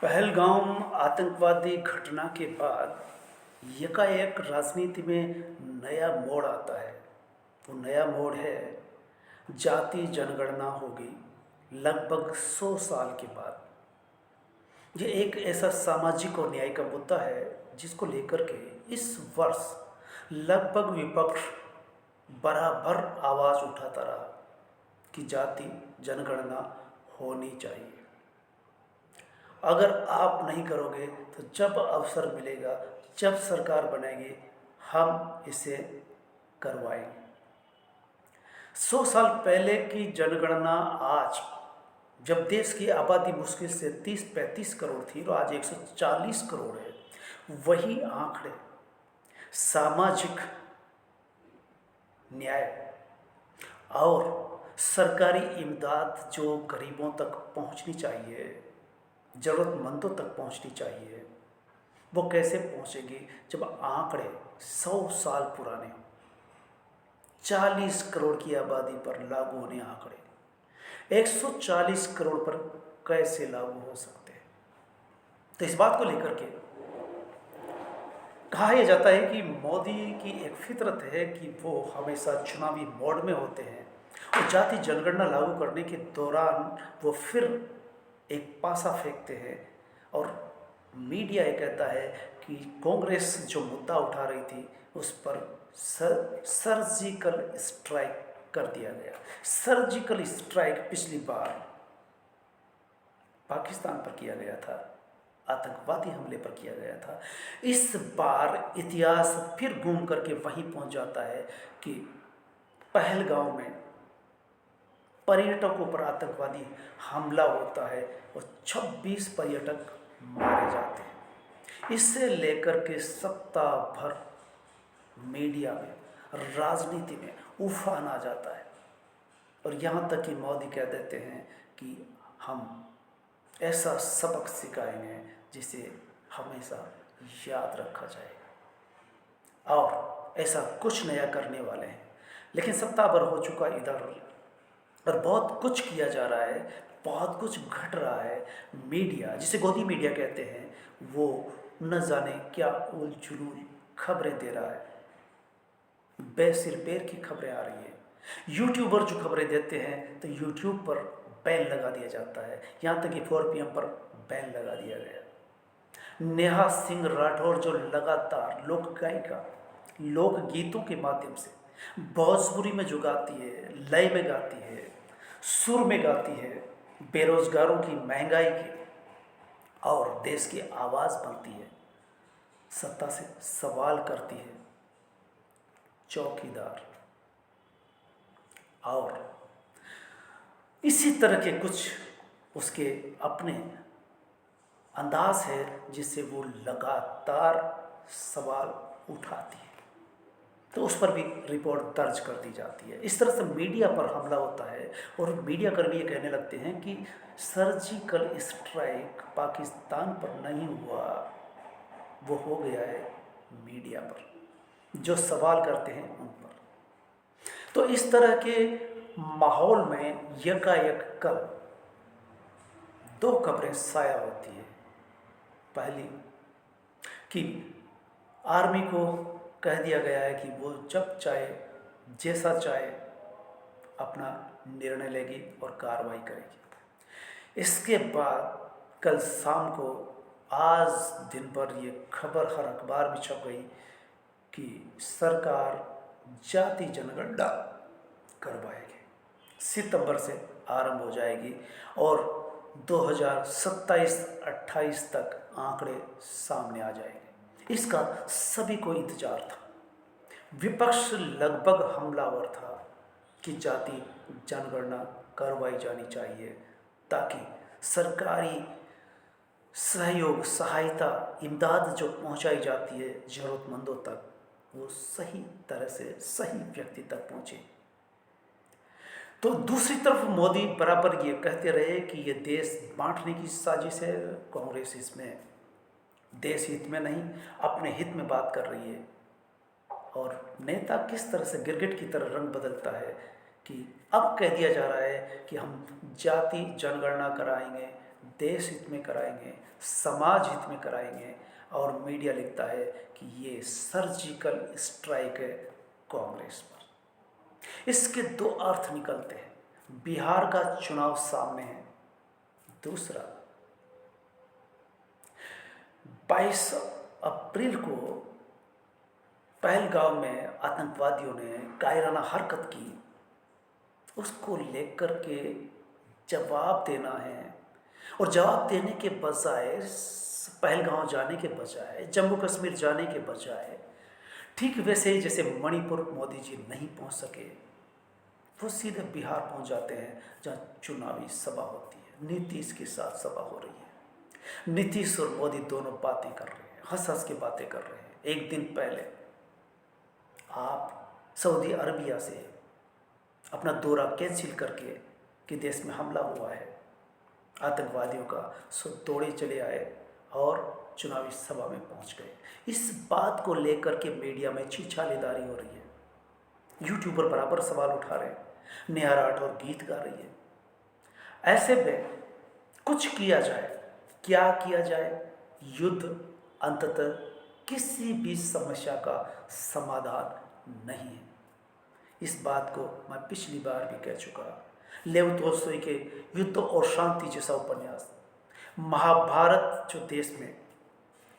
पहलगाम आतंकवादी घटना के बाद यकायक राजनीति में नया मोड़ आता है। वो नया मोड़ है जाति जनगणना होगी लगभग 100 साल के बाद। ये एक ऐसा सामाजिक और न्याय का मुद्दा है जिसको लेकर के इस वर्ष लगभग विपक्ष बराबर आवाज़ उठाता रहा कि जाति जनगणना होनी चाहिए। अगर आप नहीं करोगे तो जब अवसर मिलेगा, जब सरकार बनेगी, हम इसे करवाएंगे। 100 साल पहले की जनगणना आज, जब देश की आबादी मुश्किल से 30-35 करोड़ थी तो आज 140 करोड़ है, वही आंकड़े सामाजिक न्याय और सरकारी इमदाद जो गरीबों तक पहुंचनी चाहिए, ज़रूरतमंदों तक पहुंचनी चाहिए, वो कैसे पहुंचेगी जब आंकड़े 100 साल पुराने, 40 करोड़ की आबादी पर लागू होने आंकड़े 140 करोड़ पर कैसे लागू हो सकते हैं। तो इस बात को लेकर के कहा यह जाता है कि मोदी की एक फितरत है कि वो हमेशा चुनावी मोड में होते हैं और जाति जनगणना लागू करने के दौरान वो फिर एक पासा फेंकते हैं और मीडिया ये कहता है कि कांग्रेस जो मुद्दा उठा रही थी उस पर सर्जिकल स्ट्राइक कर दिया गया। सर्जिकल स्ट्राइक पिछली बार पाकिस्तान पर किया गया था, आतंकवादी हमले पर किया गया था। इस बार इतिहास फिर घूम करके वहीं पहुंच जाता है कि पहलगाम में पर्यटकों पर आतंकवादी हमला होता है और 26 पर्यटक मारे जाते हैं। इससे लेकर के सप्ताह भर मीडिया में, राजनीति में उफान आ जाता है और यहाँ तक कि मोदी कह देते हैं कि हम ऐसा सबक सिखाएंगे जिसे हमेशा याद रखा जाएगा और ऐसा कुछ नया करने वाले हैं। लेकिन सप्ताह भर हो चुका इधर और बहुत कुछ किया जा रहा है, बहुत कुछ घट रहा है। मीडिया, जिसे गोदी मीडिया कहते हैं, वो न जाने क्या उल जुलूल खबरें दे रहा है, बेसिर पैर की खबरें आ रही है। यूट्यूबर जो खबरें देते हैं तो यूट्यूब पर बैन लगा दिया जाता है, यहाँ तक कि 4 PM पर बैन लगा दिया गया। नेहा सिंह राठौर जो लगातार लोक गायिका, लोकगीतों के माध्यम से भोजपुरी में जो गाती है, लय में गाती है, सुर में गाती है, बेरोजगारों की, महंगाई की और देश की आवाज़ बनती है, सत्ता से सवाल करती है, चौकीदार और इसी तरह के कुछ उसके अपने अंदाज है जिससे वो लगातार सवाल उठाती है, तो उस पर भी रिपोर्ट दर्ज कर दी जाती है। इस तरह से मीडिया पर हमला होता है और मीडिया कर्मी ये कहने लगते हैं कि सर्जिकल स्ट्राइक पाकिस्तान पर नहीं हुआ, वो हो गया है मीडिया पर, जो सवाल करते हैं उन पर। तो इस तरह के माहौल में यकायक कल 2 खबरें साया होती है। पहली कि आर्मी को कह दिया गया है कि वो जब चाहे, जैसा चाहे अपना निर्णय लेगी और कार्रवाई करेगी। इसके बाद कल शाम को, आज दिन भर ये खबर हर अखबार में छप गई कि सरकार जाति जनगणना करवाएगी, सितंबर से आरंभ हो जाएगी और 2027-28 तक आंकड़े सामने आ जाएंगे। इसका सभी को इंतजार था। विपक्ष लगभग हमलावर था कि जाति जनगणना करवाई जानी चाहिए ताकि सरकारी सहयोग, सहायता, इमदाद जो पहुंचाई जाती है ज़रूरतमंदों तक, वो सही तरह से सही व्यक्ति तक पहुंचे। तो दूसरी तरफ मोदी बराबर ये कहते रहे कि ये देश बांटने की साजिश है, कांग्रेस इसमें देश हित में नहीं अपने हित में बात कर रही है। और नेता किस तरह से गिरगिट की तरह रंग बदलता है कि अब कह दिया जा रहा है कि हम जाति जनगणना कराएंगे देश हित में कराएंगे, समाज हित में कराएंगे, और मीडिया लिखता है कि ये सर्जिकल स्ट्राइक है कांग्रेस पर। इसके दो अर्थ निकलते हैं। बिहार का चुनाव सामने है, दूसरा 22 अप्रैल को पहलगांव में आतंकवादियों ने कायराना हरकत की, उसको लेकर के जवाब देना है। और जवाब देने के बजाय, पहलगांव जाने के बजाय, जम्मू कश्मीर जाने के बजाय, ठीक वैसे ही जैसे मणिपुर मोदी जी नहीं पहुंच सके, वो सीधे बिहार पहुंच जाते हैं जहाँ चुनावी सभा होती है। नीतीश के साथ सभा हो रही है, नीतीश और मोदी दोनों बातें कर रहे हैं, हंस हंस के बातें कर रहे हैं। एक दिन पहले आप सऊदी अरबिया से अपना दौरा कैंसिल करके कि देश में हमला हुआ है आतंकवादियों का, सो दौड़े चले आए और चुनावी सभा में पहुंच गए। इस बात को लेकर के मीडिया में छीछालेदारी हो रही है, यूट्यूबर बराबर सवाल उठा रहे हैं, नेहा राठौर गीत गा रही है। ऐसे में कुछ किया जाए, क्या किया जाए? युद्ध अंततः किसी भी समस्या का समाधान नहीं है। इस बात को मैं पिछली बार भी कह चुका। लेव तोल्स्टॉय के युद्ध और शांति जैसा उपन्यास, महाभारत जो देश में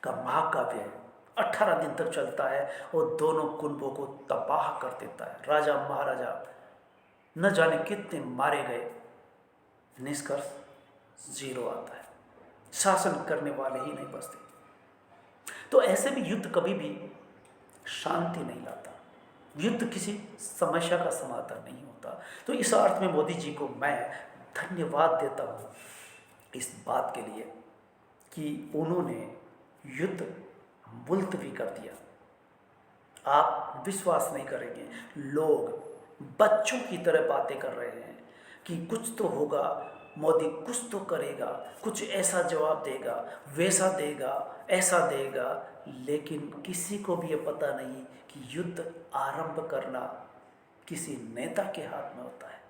का महाकाव्य है, 18 दिन तक चलता है और दोनों कुंभों को तबाह कर देता है। राजा महाराजा न जाने कितने मारे गए, निष्कर्ष जीरो आता है, शासन करने वाले ही नहीं बचते। तो ऐसे में युद्ध कभी भी शांति नहीं लाता, युद्ध किसी समस्या का समाधान नहीं होता। तो इस अर्थ में मोदी जी को मैं धन्यवाद देता हूँ इस बात के लिए कि उन्होंने युद्ध मुलतवी कर दिया। आप विश्वास नहीं करेंगे, लोग बच्चों की तरह बातें कर रहे हैं कि कुछ तो होगा, मोदी कुछ तो करेगा, कुछ ऐसा जवाब देगा, वैसा देगा, ऐसा देगा। लेकिन किसी को भी ये पता नहीं कि युद्ध आरंभ करना किसी नेता के हाथ में होता है,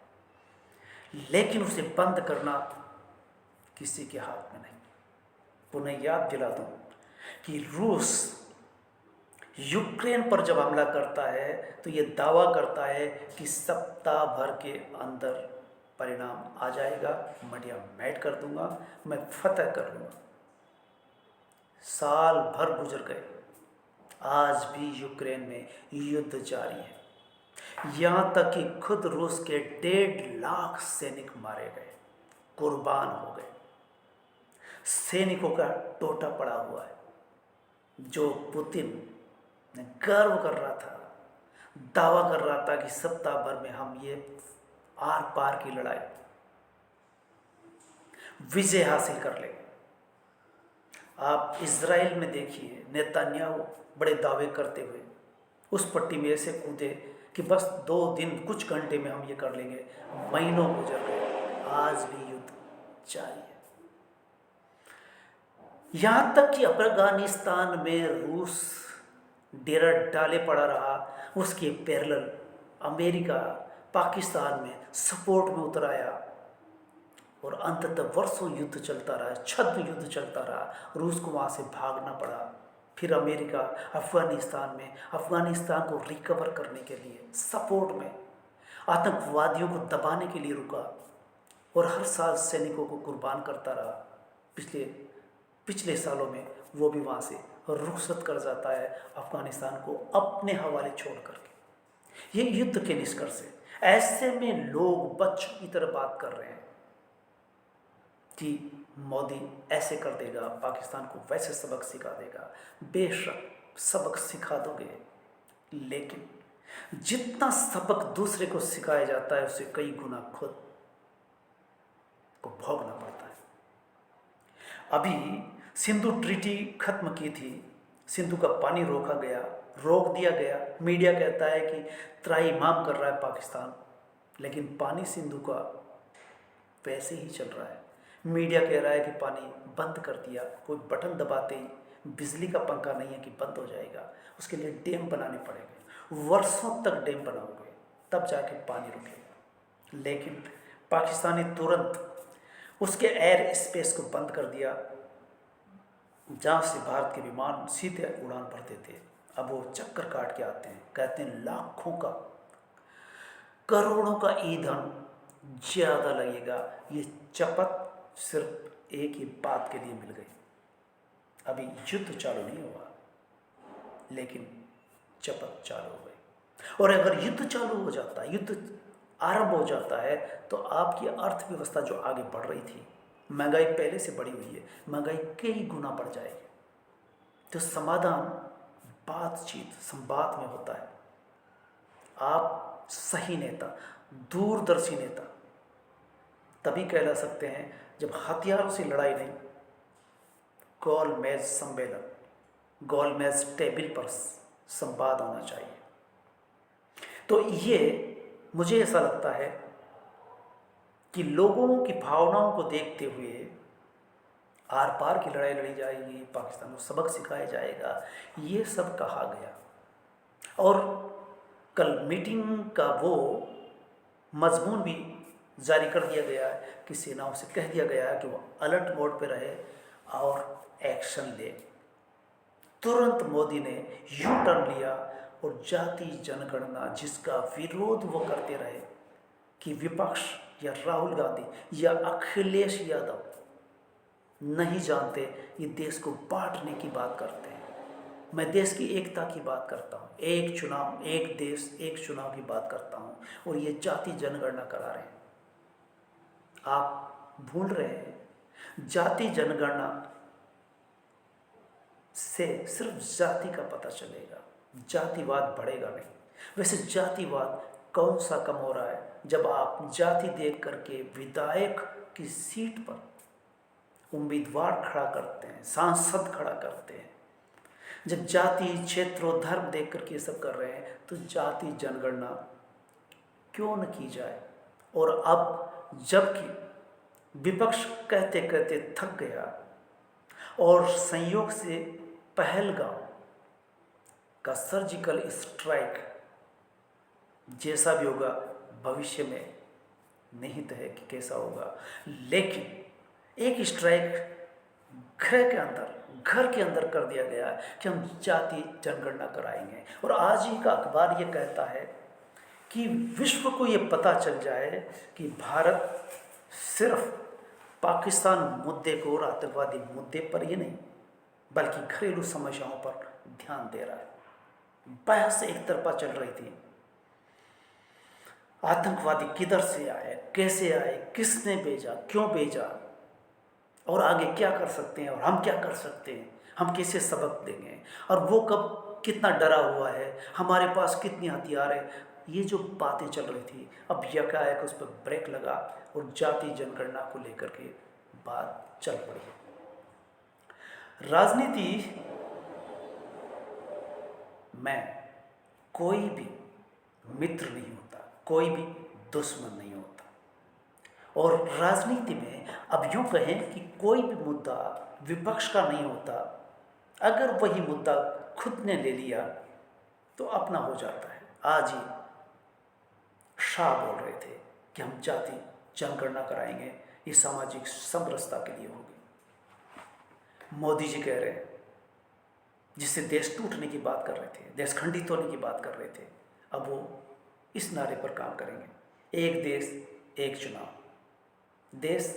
लेकिन उसे बंद करना किसी के हाथ में नहीं। पुनः याद दिला दूं कि रूस यूक्रेन पर जब हमला करता है तो ये दावा करता है कि सप्ताह भर के अंदर परिणाम आ जाएगा, मीडिया मैट कर दूंगा, मैं फतह कर लूँगा। साल भर गुजर गए, आज भी यूक्रेन में युद्ध जारी है। यहाँ तक कि खुद रूस के 1.5 लाख सैनिक मारे गए, कुर्बान हो गए। सैनिकों का टोटा पड़ा हुआ है। जो पुतिन ने गर्व कर रहा था, दावा कर रहा था कि सप्ताह भर में हम ये आर पार की लड़ाई विजय हासिल कर लेंगे। आप इज़राइल में देखिए, नेतन्याहू बड़े दावे करते हुए उस पट्टी में ऐसे कूदे कि बस 2 दिन कुछ घंटे में हम ये कर लेंगे। महीनों गुजर गए, आज भी युद्ध जारी है। यहाँ तक कि अफगानिस्तान में रूस डेरा डाले पड़ा रहा, उसके पैरेलल अमेरिका पाकिस्तान में सपोर्ट में उतर आया और अंततः वर्षों युद्ध चलता रहा, छद्म युद्ध चलता रहा। रूस को वहाँ से भागना पड़ा। फिर अमेरिका अफगानिस्तान को रिकवर करने के लिए सपोर्ट में आतंकवादियों को दबाने के लिए रुका और हर साल सैनिकों को कुर्बान करता रहा। पिछले सालों में वो भी वहाँ से रुखसत कर जाता है अफगानिस्तान को अपने हवाले छोड़ करके। ये युद्ध के निष्कर्ष है। ऐसे में लोग बच्चों की तरह बात कर रहे हैं कि मोदी ऐसे कर देगा, पाकिस्तान को वैसे सबक सिखा देगा। बेशक सबक सिखा दोगे, लेकिन जितना सबक दूसरे को सिखाया जाता है उससे कई गुना खुद को भोगना पड़ता है। अभी सिंधु ट्रीटी खत्म की थी, सिंधु का पानी रोक दिया गया। मीडिया कहता है कि त्राईमाम कर रहा है पाकिस्तान, लेकिन पानी सिंधु का वैसे ही चल रहा है। मीडिया कह रहा है कि पानी बंद कर दिया, कोई बटन दबाते ही बिजली का पंखा नहीं है कि बंद हो जाएगा, उसके लिए डैम बनाने पड़ेंगे। वर्षों तक डैम बनाओगे तब जाके पानी रुकेगा। लेकिन पाकिस्तान ने तुरंत उसके एयर स्पेस को बंद कर दिया, जहाँ से भारत के विमान सीधे उड़ान भरते थे। अब वो चक्कर काट के आते हैं, कहते हैं लाखों का, करोड़ों का ईंधन ज़्यादा लगेगा। ये चपत सिर्फ एक ही बात के लिए मिल गई। अभी युद्ध चालू नहीं हुआ, लेकिन चपत चालू हो गई। और अगर युद्ध चालू हो जाता है, युद्ध आरंभ हो जाता है, तो आपकी अर्थव्यवस्था जो आगे बढ़ रही थी, महंगाई पहले से बढ़ी हुई है, महंगाई कई गुना बढ़ जाएगी। तो समाधान बातचीत, संवाद में होता है। आप सही नेता, दूरदर्शी नेता तभी कहला सकते हैं जब हथियारों से लड़ाई नहीं, गोलमेज सम्मेलन, गोलमेज टेबल पर संवाद होना चाहिए। तो ये मुझे ऐसा लगता है कि लोगों की भावनाओं को देखते हुए आर पार की लड़ाई लड़ी जाएगी, पाकिस्तान को सबक सिखाया जाएगा, ये सब कहा गया। और कल मीटिंग का वो मजमून भी जारी कर दिया गया है कि सेनाओं से कह दिया गया है कि वो अलर्ट मोड पे रहे और एक्शन ले। तुरंत मोदी ने यू टर्न लिया और जाति जनगणना, जिसका विरोध वो करते रहे कि विपक्ष या राहुल गांधी या अखिलेश यादव नहीं जानते, ये देश को बांटने की बात करते हैं। मैं देश की एकता की बात करता हूँ, एक चुनाव एक देश एक चुनाव की बात करता हूँ, और ये जाति जनगणना करा रहे हैं। आप भूल रहे हैं, जाति जनगणना से सिर्फ जाति का पता चलेगा, जातिवाद बढ़ेगा नहीं। वैसे जातिवाद कौन सा कम हो रहा है जब आप जाति देख करके विधायक की सीट पर उम्मीदवार खड़ा करते हैं, सांसद खड़ा करते हैं। जब जाति, क्षेत्र और धर्म देख करके ये सब कर रहे हैं, तो जाति जनगणना क्यों न की जाए। और अब जबकि विपक्ष कहते कहते थक गया और संयोग से पहलगाम का सर्जिकल स्ट्राइक जैसा भी होगा, भविष्य में निहित है कि कैसा होगा, लेकिन एक स्ट्राइक घर के अंदर कर दिया गया कि हम जाति जनगणना कराएंगे। और आज ही का अखबार ये कहता है कि विश्व को ये पता चल जाए कि भारत सिर्फ पाकिस्तान मुद्दे को और आतंकवादी मुद्दे पर ही नहीं, बल्कि घरेलू समस्याओं पर ध्यान दे रहा है। बहस एक तरफा चल रही थी, आतंकवादी किधर से आए, कैसे आए, किसने भेजा, क्यों भेजा, और आगे क्या कर सकते हैं, और हम क्या कर सकते हैं, हम कैसे सबक देंगे, और वो कब कितना डरा हुआ है, हमारे पास कितनी हथियार है। ये जो बातें चल रही थी, अब यकाएक उस पर ब्रेक लगा और जाति जनगणना को लेकर के बात चल पड़ी। राजनीति में कोई भी मित्र नहीं होता, कोई भी दुश्मन नहीं होता। और राजनीति में अब यूँ कहें कि कोई भी मुद्दा विपक्ष का नहीं होता, अगर वही मुद्दा खुद ने ले लिया तो अपना हो जाता है। आज ही शाह बोल रहे थे कि हम जाति जनगणना कराएंगे, ये सामाजिक समरसता के लिए होगी। मोदी जी कह रहे हैं, जिससे देश टूटने की बात कर रहे थे, देश खंडित होने की बात कर रहे थे, अब वो इस नारे पर काम करेंगे, एक देश एक चुनाव। देश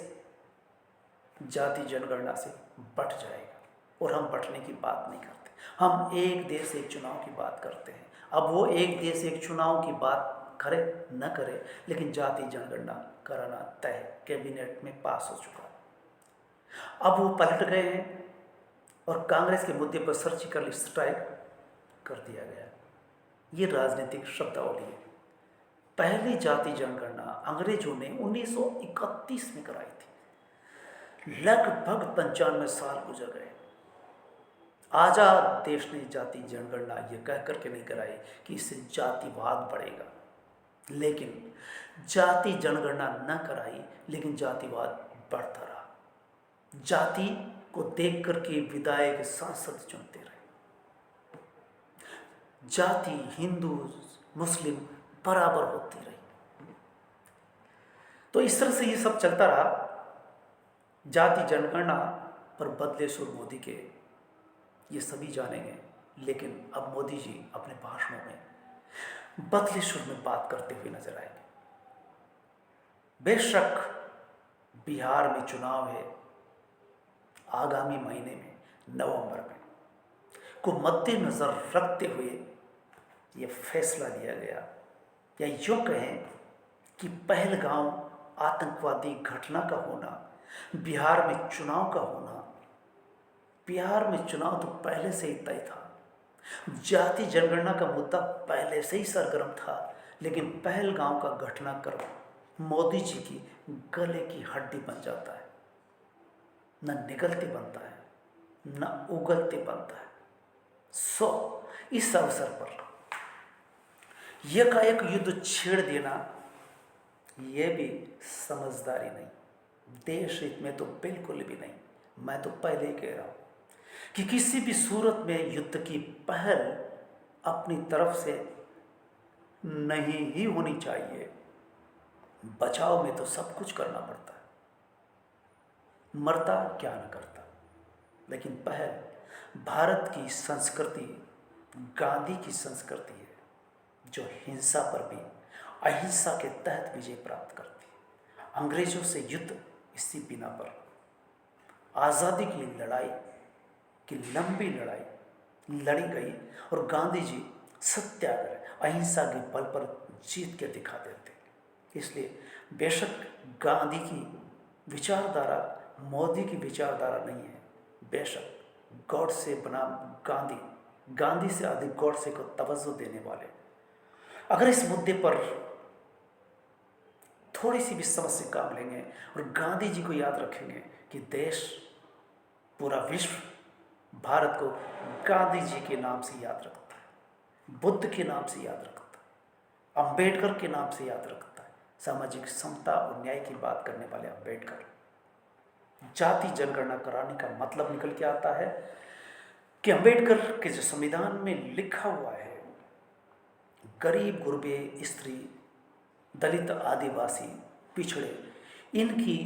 जाति जनगणना से बट जाएगा, और हम बटने की बात नहीं करते, हम एक देश एक चुनाव की बात करते हैं। अब वो एक देश एक चुनाव की बात करे न करे, लेकिन जाति जनगणना कराना तय, कैबिनेट में पास हो चुका। अब वो पलट गए हैं और कांग्रेस के मुद्दे पर सर्जिकल स्ट्राइक कर दिया गया। ये राजनीतिक शब्दावली है। पहली जाति जनगणना अंग्रेजों ने 1931 में कराई थी। लगभग 95 साल गुजर गए। आजाद देश ने जाति जनगणना ये कह करके नहीं कराई कि इससे जातिवाद बढ़ेगा, लेकिन जाति जनगणना न कराई, लेकिन जातिवाद बढ़ता रहा। जाति को देख करके विधायक सांसद चुनते रहे। जाति हिंदू मुस्लिम बराबर होती रही। तो इस तरह से ये सब चलता रहा। जाति जनगणना पर बदले सुर मोदी के, ये सभी जानेंगे। लेकिन अब मोदी जी अपने भाषणों में बदले सुर में बात करते हुए नजर आएंगे। बेशक बिहार में चुनाव है आगामी महीने में, नवंबर में, को मद्देनजर रखते हुए यह फैसला लिया गया, या यूँ कहें कि पहलगांव आतंकवादी घटना का होना, बिहार में चुनाव का होना, बिहार में चुनाव तो पहले से ही तय था, जाति जनगणना का मुद्दा पहले से ही सरगर्म था, लेकिन पहलगांव का घटनाक्रम मोदी जी की गले की हड्डी बन जाता है, न निगलते बनता है, न उगलते बनता है। इस अवसर पर एकाएक युद्ध छेड़ देना यह भी समझदारी नहीं, देश हित में तो बिल्कुल भी नहीं। मैं तो पहले ही कह रहा हूं कि किसी भी सूरत में युद्ध की पहल अपनी तरफ से नहीं ही होनी चाहिए। बचाव में तो सब कुछ करना पड़ता है, मरता क्या न करता। लेकिन पहल भारत की संस्कृति, गांधी की संस्कृति है, जो हिंसा पर भी अहिंसा के तहत विजय प्राप्त करती है। अंग्रेजों से युद्ध इसी बिना पर आज़ादी की लड़ाई की लंबी लड़ाई लड़ी गई और गांधी जी सत्याग्रह अहिंसा के बल पर जीत के दिखा देते। इसलिए बेशक गांधी की विचारधारा मोदी की विचारधारा नहीं है, बेशक गॉडसे बना गांधी, गांधी से अधिक गॉडसे को तवज्जो देने वाले अगर इस मुद्दे पर थोड़ी सी भी समझ से काम लेंगे और गांधी जी को याद रखेंगे कि देश, पूरा विश्व भारत को गांधी जी के नाम से याद रखता है, बुद्ध के नाम से याद रखता है, अंबेडकर के नाम से याद रखता है। सामाजिक समता और न्याय की बात करने वाले अंबेडकर। जाति जनगणना कराने का मतलब निकल के आता है कि अंबेडकर के जो संविधान में लिखा हुआ है, गरीब, गुरबे, स्त्री, दलित, आदिवासी, पिछड़े, इनकी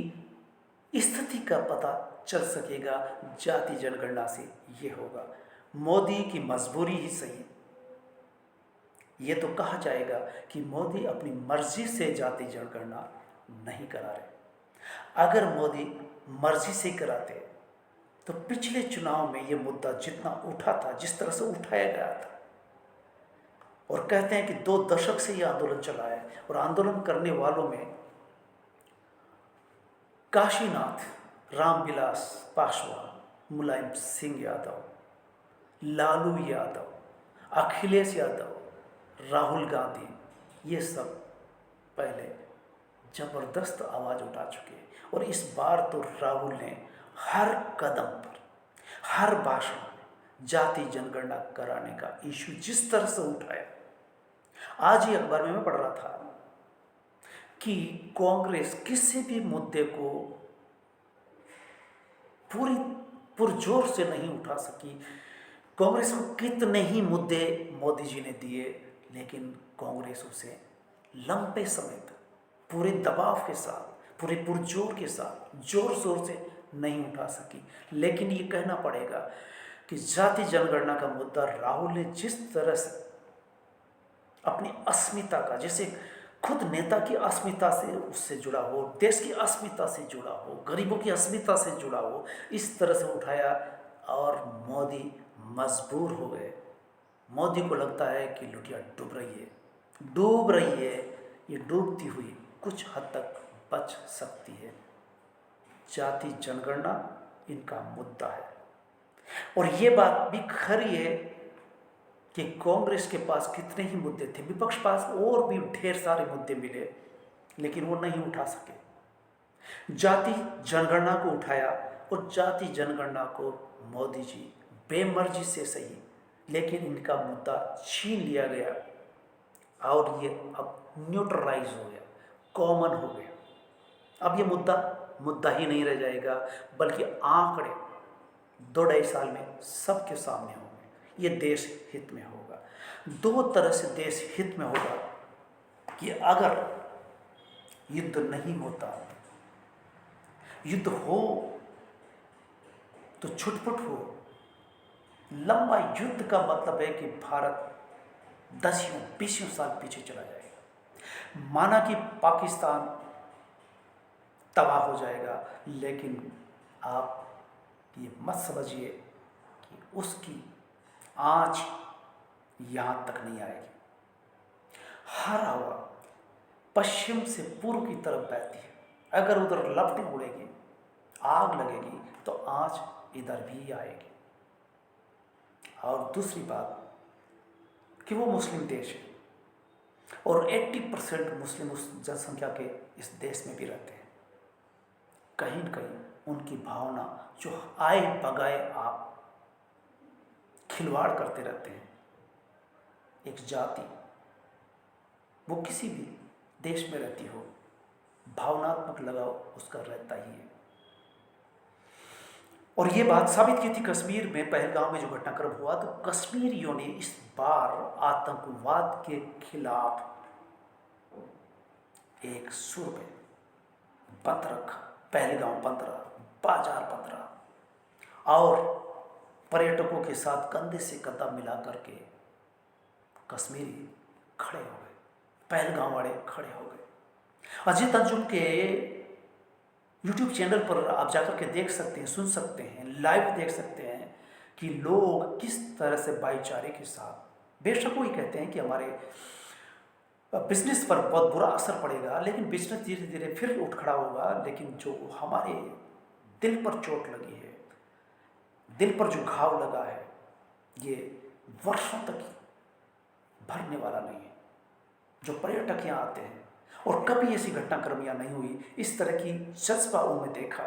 स्थिति का पता चल सकेगा जाति जनगणना से। ये होगा मोदी की मजबूरी ही सही, ये तो कहा जाएगा कि मोदी अपनी मर्जी से जाति जनगणना नहीं करा रहे। अगर मोदी मर्जी से कराते तो पिछले चुनाव में ये मुद्दा जितना उठा था, जिस तरह से उठाया गया था, और कहते हैं कि 2 दशक से ये आंदोलन चला है और आंदोलन करने वालों में काशीनाथ, रामविलास पासवान, मुलायम सिंह यादव, लालू यादव, अखिलेश यादव, राहुल गांधी, ये सब पहले जबरदस्त आवाज उठा चुके हैं। और इस बार तो राहुल ने हर कदम पर, हर भाषण में जाति जनगणना कराने का इशू जिस तरह से उठाया। आज ही अखबार में मैं पढ़ रहा था कि कांग्रेस किसी भी मुद्दे को पूरी पुरजोर से नहीं उठा सकी। कांग्रेस को कितने ही मुद्दे मोदी जी ने दिए, लेकिन कांग्रेस उसे लंबे समय तक पूरे दबाव के साथ, पूरे पुरजोर के साथ, जोर शोर से नहीं उठा सकी। लेकिन ये कहना पड़ेगा कि जाति जनगणना का मुद्दा राहुल ने जिस तरह से अपनी अस्मिता का, जैसे खुद नेता की अस्मिता से उससे जुड़ा हो, देश की अस्मिता से जुड़ा हो, गरीबों की अस्मिता से जुड़ा हो, इस तरह से उठाया और मोदी मजबूर हो गए। मोदी को लगता है कि लुटिया डूब रही है, डूब रही है, ये डूबती हुई कुछ हद तक बच सकती है। जाति जनगणना इनका मुद्दा है। और ये बात भी खरी है कि कांग्रेस के पास कितने ही मुद्दे थे, विपक्ष पास और भी ढेर सारे मुद्दे मिले, लेकिन वो नहीं उठा सके। जाति जनगणना को उठाया और जाति जनगणना को मोदी जी बेमर्जी से सही, लेकिन इनका मुद्दा छीन लिया गया और ये अब न्यूट्रलाइज हो गया, कॉमन हो गया। अब ये मुद्दा ही नहीं रह जाएगा, बल्कि आंकड़े 2-2.5 साल में सबके सामने होंगे। ये देश हित में होगा। 2 तरह से देश हित में होगा कि अगर युद्ध नहीं होता युद्ध हो तो छुटपुट हो। लंबा युद्ध का मतलब है कि भारत 10-20 साल पीछे चला जाएगा। माना कि पाकिस्तान तबाह हो जाएगा, लेकिन आप ये मत समझिए कि उसकी आँच यहाँ तक नहीं आएगी। हर हवा पश्चिम से पूर्व की तरफ बहती है। अगर उधर लपटें उड़ेगी, आग लगेगी, तो आँच इधर भी आएगी। और दूसरी बात कि वो मुस्लिम देश है और 80% मुस्लिम उस जनसंख्या के इस देश में भी रहते हैं। कहीं न कहीं उनकी भावना जो आए बगाए आप खिलवाड़ करते रहते हैं। एक जाति वो किसी भी देश में रहती हो, भावनात्मक लगाव उसका रहता ही है। और ये बात साबित की थी कश्मीर में, पहलगाम में जो घटनाक्रम हुआ, तो कश्मीरियों ने इस बार आतंकवाद के खिलाफ एक सुर में बंद रखा। पहलगाम बंद रहा, बाजार बंद रहा और पर्यटकों के साथ कंधे से कंधा मिला करके कश्मीरी खड़े हो गए, पहलगाम वाले खड़े हो गए। अजीत अंजुम के यूट्यूब चैनल पर आप जाकर के देख सकते हैं, सुन सकते हैं, लाइव देख सकते हैं कि लोग किस तरह से भाईचारे के साथ, बेशक वो ही कहते हैं कि हमारे बिजनेस पर बहुत बुरा असर पड़ेगा, लेकिन बिजनेस धीरे धीरे फिर उठ खड़ा होगा, लेकिन जो हमारे दिल पर चोट लगी है, दिल पर जो घाव लगा है, ये वर्षों तक भरने वाला नहीं है। जो पर्यटक यहाँ आते हैं और कभी ऐसी घटनाक्रम यहाँ नहीं हुई, इस तरह की जज्बा उनमें देखा,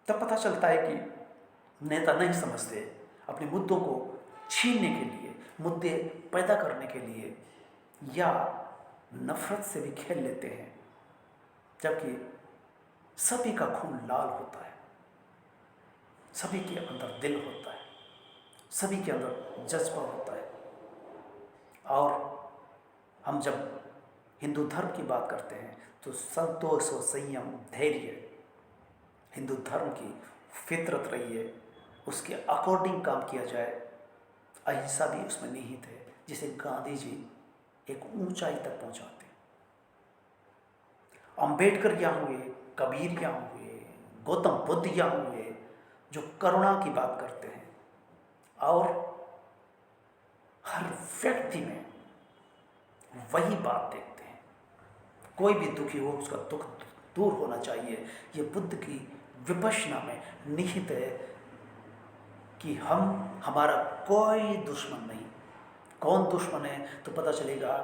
तब पता चलता है कि नेता नहीं समझते, अपने मुद्दों को छीनने के लिए, मुद्दे पैदा करने के लिए या नफरत से भी खेल लेते हैं, जबकि सभी का खून लाल होता है, सभी के अंदर दिल होता है, सभी के अंदर जज्बा होता है। और हम जब हिंदू धर्म की बात करते हैं तो संतोष और संयम, धैर्य हिंदू धर्म की फितरत रही है, उसके अकॉर्डिंग काम किया जाए। अहिंसा भी उसमें निहित है, जिसे गांधी जी एक ऊंचाई तक पहुंचाते। अंबेडकर यहाँ हुए, कबीर यहाँ हुए, गौतम बुद्ध यहाँ हुए, जो करुणा की बात करते हैं और हर व्यक्ति में वही बात देखते हैं। कोई भी दुखी हो, उसका दुख दूर होना चाहिए। ये बुद्ध की विपश्यना में निहित है कि हमारा कोई दुश्मन नहीं। कौन दुश्मन है तो पता चलेगा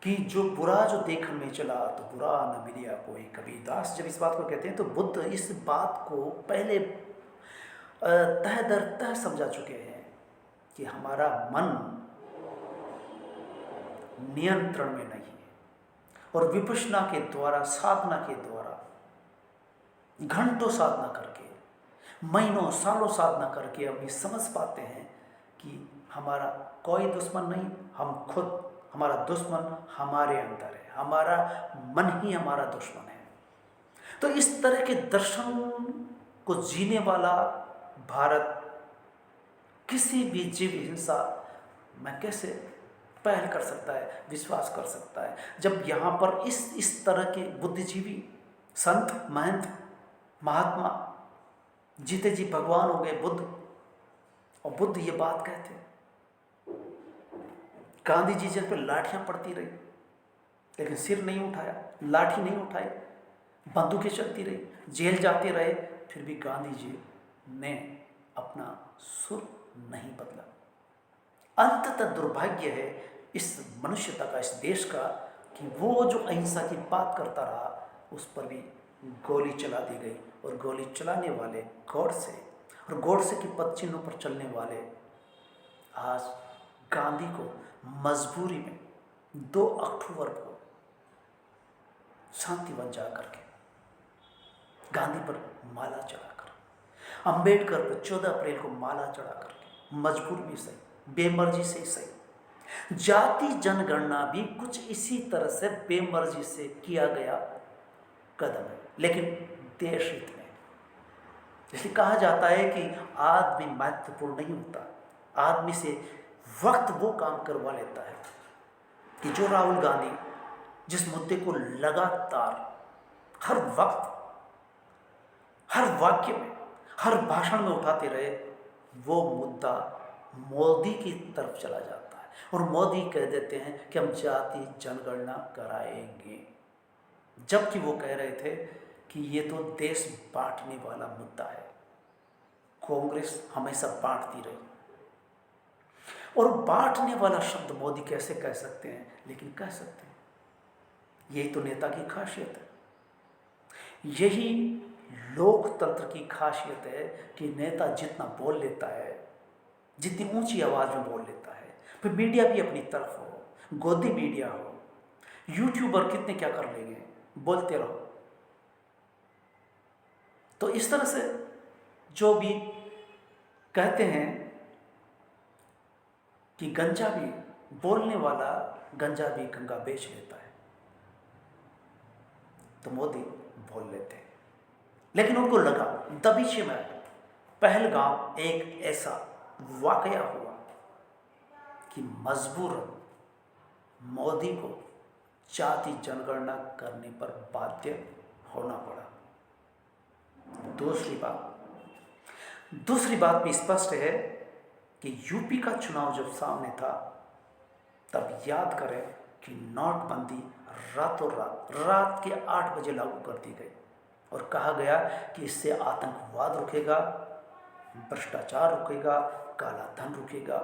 कि जो बुरा जो देखने में चला तो बुरा न मिलिया कोई। कबीरदास जब इस बात को कहते हैं तो बुद्ध इस बात को पहले तह दर तह समझा चुके हैं कि हमारा मन नियंत्रण में नहीं है, और विपश्यना के द्वारा, साधना के द्वारा, घंटों साधना करके, महीनों सालों साधना करके हम ये समझ पाते हैं कि हमारा कोई दुश्मन नहीं, हम खुद, हमारा दुश्मन हमारे अंदर है, हमारा मन ही हमारा दुश्मन है। तो इस तरह के दर्शन को जीने वाला भारत किसी भी जीव हिंसा में कैसे पहल कर सकता है, विश्वास कर सकता है, जब यहाँ पर इस तरह के बुद्धिजीवी, संत, महंत, महात्मा, जीते जी भगवान हो गए बुद्ध, और बुद्ध ये बात कहते हैं। गांधी जी जिन पर लाठियां पड़ती रही लेकिन सिर नहीं उठाया, लाठी नहीं उठाई, बंदूकें चलती रही, जेल जाते रहे, फिर भी गांधी जी ने अपना सुर नहीं बदला। अंततः दुर्भाग्य है इस मनुष्यता का, इस देश का, कि वो जो अहिंसा की बात करता रहा उस पर भी गोली चला दी गई, और गोली चलाने वाले गॉडसे और गॉडसे के पद चिन्हों पर चलने वाले आज गांधी को मजबूरी में 2 अक्टूबर को शांतिवन जा करके, गांधी पर माला चढ़ाकर, अंबेडकर पर 14 अप्रैल को माला चढ़ा करके, मजबूर भी सही, बेमर्जी से ही सही, जाति जनगणना भी कुछ इसी तरह से बेमर्जी से किया गया कदम है। लेकिन देश हित में। इसलिए कहा जाता है कि आदमी महत्वपूर्ण नहीं होता, आदमी से वक्त वो काम करवा लेता है कि जो राहुल गांधी जिस मुद्दे को लगातार हर वक्त, हर वाक्य में, हर भाषण में उठाते रहे, वो मुद्दा मोदी की तरफ चला जाता है और मोदी कह देते हैं कि हम जाति जनगणना कराएंगे, जबकि वो कह रहे थे कि ये तो देश बांटने वाला मुद्दा है। कांग्रेस हमेशा बांटती रही, और बांटने वाला शब्द मोदी कैसे कह सकते हैं, लेकिन कह सकते हैं। यही तो नेता की खासियत है, यही लोकतंत्र की खासियत है कि नेता जितना बोल लेता है, जितनी ऊंची आवाज में बोल लेता है, फिर मीडिया भी अपनी तरफ हो, गोदी मीडिया हो, यूट्यूबर कितने क्या कर लेंगे, बोलते रहो। तो इस तरह से जो भी कहते हैं कि गंजा भी, बोलने वाला गंजा भी गंगा बेच लेता है, तो मोदी बोल लेते हैं। लेकिन उनको लगा दबीचे में पहलगाम एक ऐसा वाकया हुआ कि मजबूरन मोदी को जाति जनगणना करने पर बाध्य होना पड़ा। दूसरी बात भी स्पष्ट है कि यूपी का चुनाव जब सामने था, तब याद करें कि नोटबंदी रातों रात के 8 बजे लागू कर दी गई और कहा गया कि इससे आतंकवाद रुकेगा, भ्रष्टाचार रुकेगा, काला धन रुकेगा।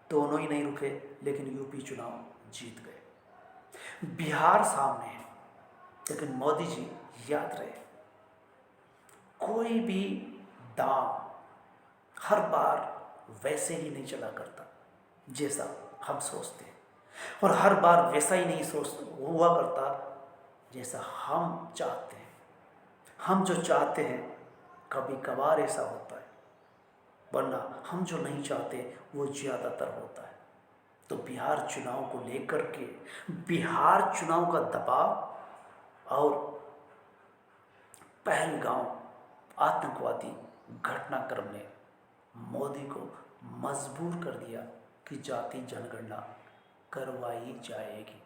दोनों ही नहीं रुके, लेकिन यूपी चुनाव जीत गए। बिहार सामने है, लेकिन मोदी जी याद रहे, कोई भी दांव हर बार वैसे ही नहीं चला करता जैसा हम सोचते हैं, और हर बार वैसा ही नहीं हुआ करता जैसा हम चाहते हैं। हम जो चाहते हैं कभी कभार ऐसा होता है, वरना हम जो नहीं चाहते वो ज़्यादातर होता है। तो बिहार चुनाव को लेकर के, बिहार चुनाव का दबाव और पहलगाम आतंकवादी घटनाक्रम ने मोदी को मजबूर कर दिया कि जाति जनगणना करवाई जाएगी,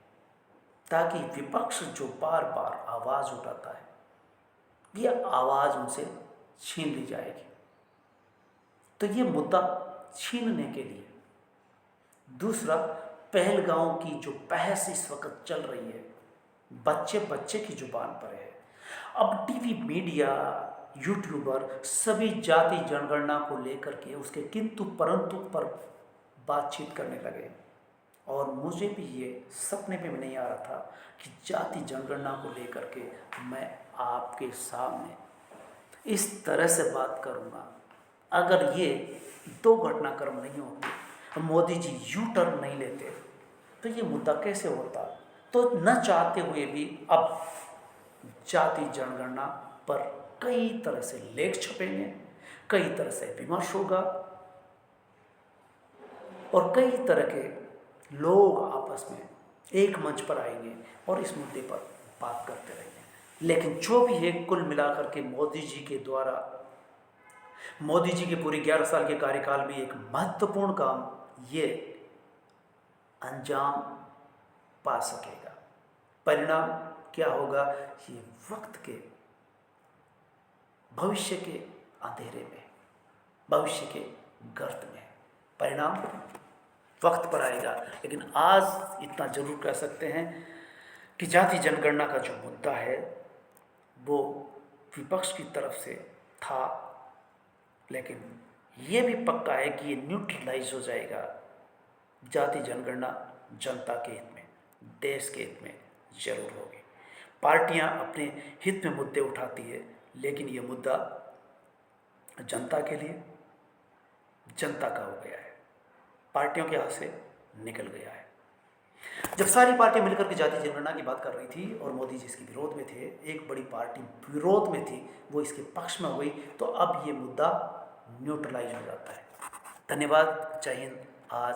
ताकि विपक्ष जो बार बार आवाज़ उठाता है, यह आवाज़ उनसे छीन ली जाएगी। तो ये मुद्दा छीनने के लिए, दूसरा, पहलगांव की जो बहस इस वक्त चल रही है, बच्चे बच्चे की जुबान पर है। अब टीवी मीडिया, यूट्यूबर सभी जाति जनगणना को लेकर के उसके किंतु परंतु पर बातचीत करने लगे, और मुझे भी ये सपने में भी नहीं आ रहा था कि जाति जनगणना को लेकर के मैं आपके सामने इस तरह से बात करूँगा। अगर ये 2 घटनाक्रम नहीं होते, मोदी जी यू टर्न नहीं लेते, तो ये मुद्दा कैसे होता। तो न चाहते हुए भी अब जाति जनगणना पर कई तरह से लेख छपेंगे, कई तरह से विमर्श होगा, और कई तरह के लोग आपस में एक मंच पर आएंगे और इस मुद्दे पर बात करते रहेंगे। लेकिन जो भी है, कुल मिलाकर के मोदी जी के द्वारा, मोदी जी के पूरे 11 साल के कार्यकाल में एक महत्वपूर्ण काम ये अंजाम पा सकेगा। परिणाम क्या होगा, ये वक्त के, भविष्य के अंधेरे में, भविष्य के गर्त में परिणाम वक्त पर आएगा। लेकिन आज इतना जरूर कह सकते हैं कि जाति जनगणना का जो मुद्दा है वो विपक्ष की तरफ से था, लेकिन ये भी पक्का है कि ये न्यूट्रलाइज हो जाएगा। जाति जनगणना जनता के हित में, देश के हित में जरूर होगी। पार्टियां अपने हित में मुद्दे उठाती है, लेकिन ये मुद्दा जनता के लिए, जनता का हो गया है, पार्टियों के हाथ से निकल गया है। जब सारी पार्टियां मिलकर के जाति जनगणना की बात कर रही थी और मोदी जी इसके विरोध में थे, एक बड़ी पार्टी विरोध में थी, वो इसके पक्ष में हो गई, तो अब ये मुद्दा न्यूट्रलाइज हो जाता है। धन्यवाद। जय हिंद। आज